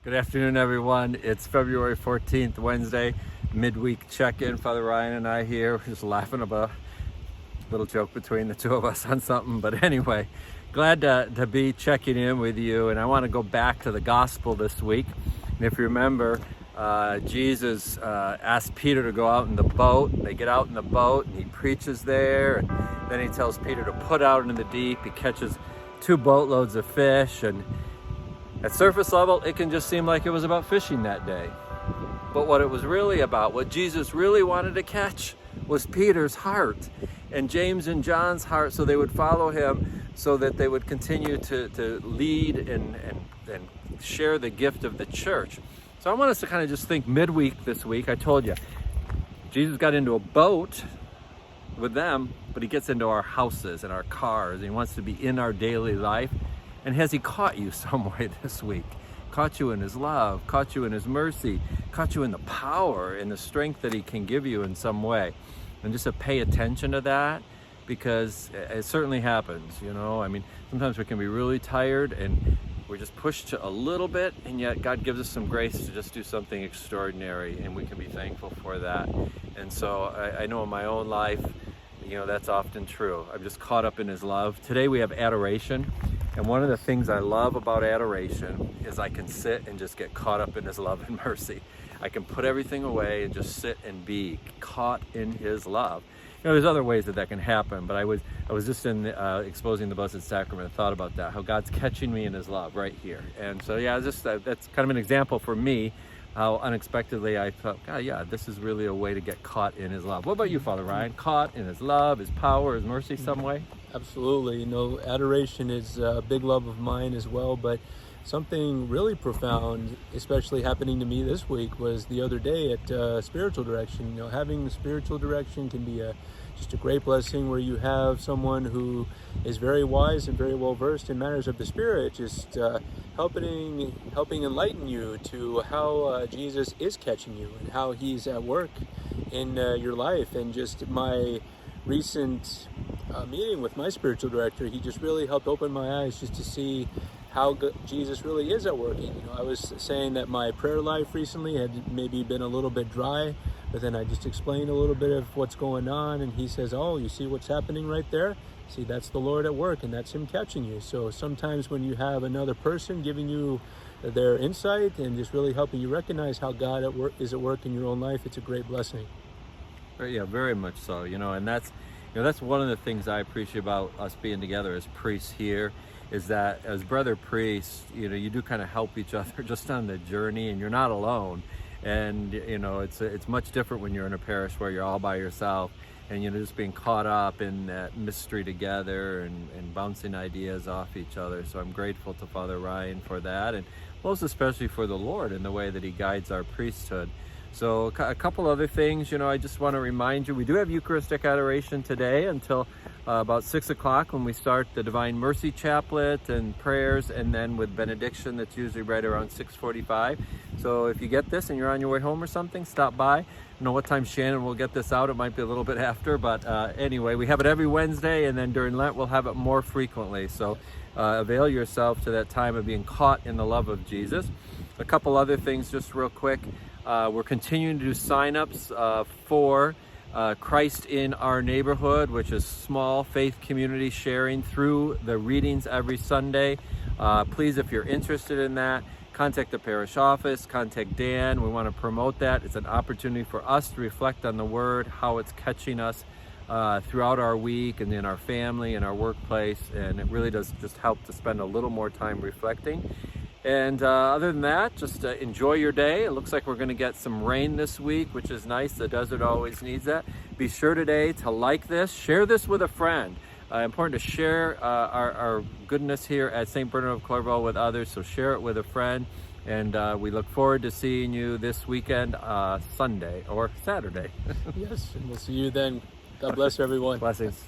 Good afternoon, everyone. It's February 14th, Wednesday, midweek check-in. Father Ryan and I here, we're just laughing about a little joke between the two of us on something. But anyway, glad to be checking in with you. And I want to go back to the gospel this week. And if you remember, Jesus asked Peter to go out in the boat. They get out in the boat and he preaches there. And then he tells Peter to put out into the deep. He catches 2 boatloads of fish, and at surface level, it can just seem like it was about fishing that day. But what it was really about, what Jesus really wanted to catch, was Peter's heart and James and John's heart, so they would follow him, so that they would continue to lead and share the gift of the church. So I want us to kind of just think midweek this week. I told you, Jesus got into a boat with them, but he gets into our houses and our cars, and he wants to be in our daily life. And has he caught you some way this week? Caught you in his love, caught you in his mercy, caught you in the power and the strength that he can give you in some way. And just to pay attention to that, because it certainly happens, you know. I mean, sometimes we can be really tired and we're just pushed to a little bit, and yet God gives us some grace to just do something extraordinary, and we can be thankful for that. And so I know in my own life, you know, that's often true. I'm just caught up in his love. Today we have adoration. And one of the things I love about adoration is I can sit and just get caught up in his love and mercy. I can put everything away and just sit and be caught in his love. You know, there's other ways that can happen, but I was just in exposing the Blessed Sacrament and thought about that, how God's catching me in his love right here. And so, yeah, just that's kind of an example for me, how unexpectedly I thought, God, yeah, this is really a way to get caught in his love. What about you, Father Ryan? Caught in his love, his power, his mercy some way? Absolutely. You know, adoration is a big love of mine as well, but something really profound, especially happening to me this week, was the other day at spiritual direction. You know, having spiritual direction can be just a great blessing, where you have someone who is very wise and very well versed in matters of the Spirit, just helping enlighten you to how Jesus is catching you and how he's at work in your life. And just my recent meeting with my spiritual director, he just really helped open my eyes just to see how Jesus really is at work. You know, I was saying that my prayer life recently had maybe been a little bit dry, but then I just explained a little bit of what's going on, and he says, oh, you see what's happening right there? See, that's the Lord at work, and that's him catching you. So sometimes when you have another person giving you their insight and just really helping you recognize how God is at work in your own life, it's a great blessing. Yeah, very much so. You know, and that's one of the things I appreciate about us being together as priests here, is that as brother priests, you know, you do kind of help each other just on the journey, and you're not alone. And, you know, it's much different when you're in a parish where you're all by yourself, and, you know, just being caught up in that mystery together and bouncing ideas off each other. So I'm grateful to Father Ryan for that, and most especially for the Lord and the way that he guides our priesthood. So a couple other things, you know, I just want to remind you, we do have Eucharistic adoration today until about 6 o'clock, when we start the Divine Mercy Chaplet and prayers, and then with benediction that's usually right around 6:45. So if you get this and you're on your way home or something, stop by. I don't know what time Shannon will get this out. It might be a little bit after, but anyway, we have it every Wednesday, and then during Lent we'll have it more frequently. So avail yourself to that time of being caught in the love of Jesus. A couple other things just real quick. We're continuing to do sign-ups for Christ in Our Neighborhood, which is small faith community sharing through the readings every Sunday. Please, if you're interested in that, contact the parish office, contact Dan. We want to promote that. It's an opportunity for us to reflect on the Word, how it's catching us throughout our week and in our family and our workplace, and it really does just help to spend a little more time reflecting. And other than that, just enjoy your day. It looks like we're going to get some rain this week, which is nice. The desert always needs that. Be sure today to like this, share this with a friend. Important to share our goodness here at St. Bernard of Clairvaux with others, so share it with a friend. And we look forward to seeing you this weekend, Sunday or Saturday. Yes, and we'll see you then. God bless everyone. Blessings.